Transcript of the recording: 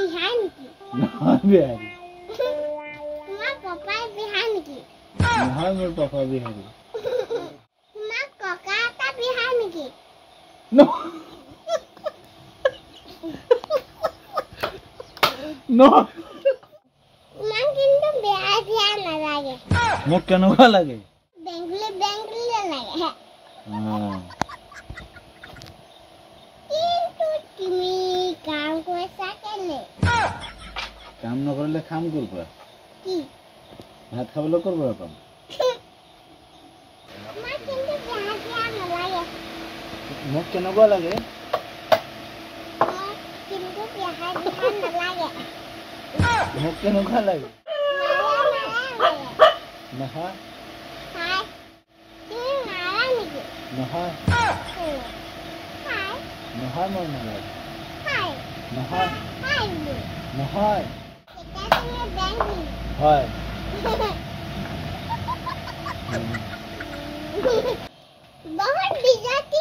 বিহাৰী নেকি? নহয় বিহাৰী। তোমাৰ পাপাই বিহাৰী নেকি? নহয় মোৰ পাপা বিহাৰী। তোমাৰ ককা এটা বিহাৰী নেকি? নহয় নহয় ইমান কিন্তু বেয়া নালাগে। মোক কেনেকুৱা লাগে? বেংগলী লাগে। কিন্তু তুমি কাম কৰিছা কেলে? কাম নকৰিলে খাম ক'ৰ পৰা? কি? ভাত খাবলৈ ক'ৰ পৰা পাম? তোমাৰ কিন্তু বেয়া নালাগে। মোক কেনেকুৱা লাগে? মোৰ কিন্তু বেয়া নালাগে। মোক কেনেকুৱা লাগে? নালাগে। নহয় হাই, তুমি মাৰা নেকি? নহয় হাই, নহয় মই নালাগে। হাই, নহয় হাই বোলো। নহয় এতিয়া তুমি বেংগলী। হয়। बहुत बिजाती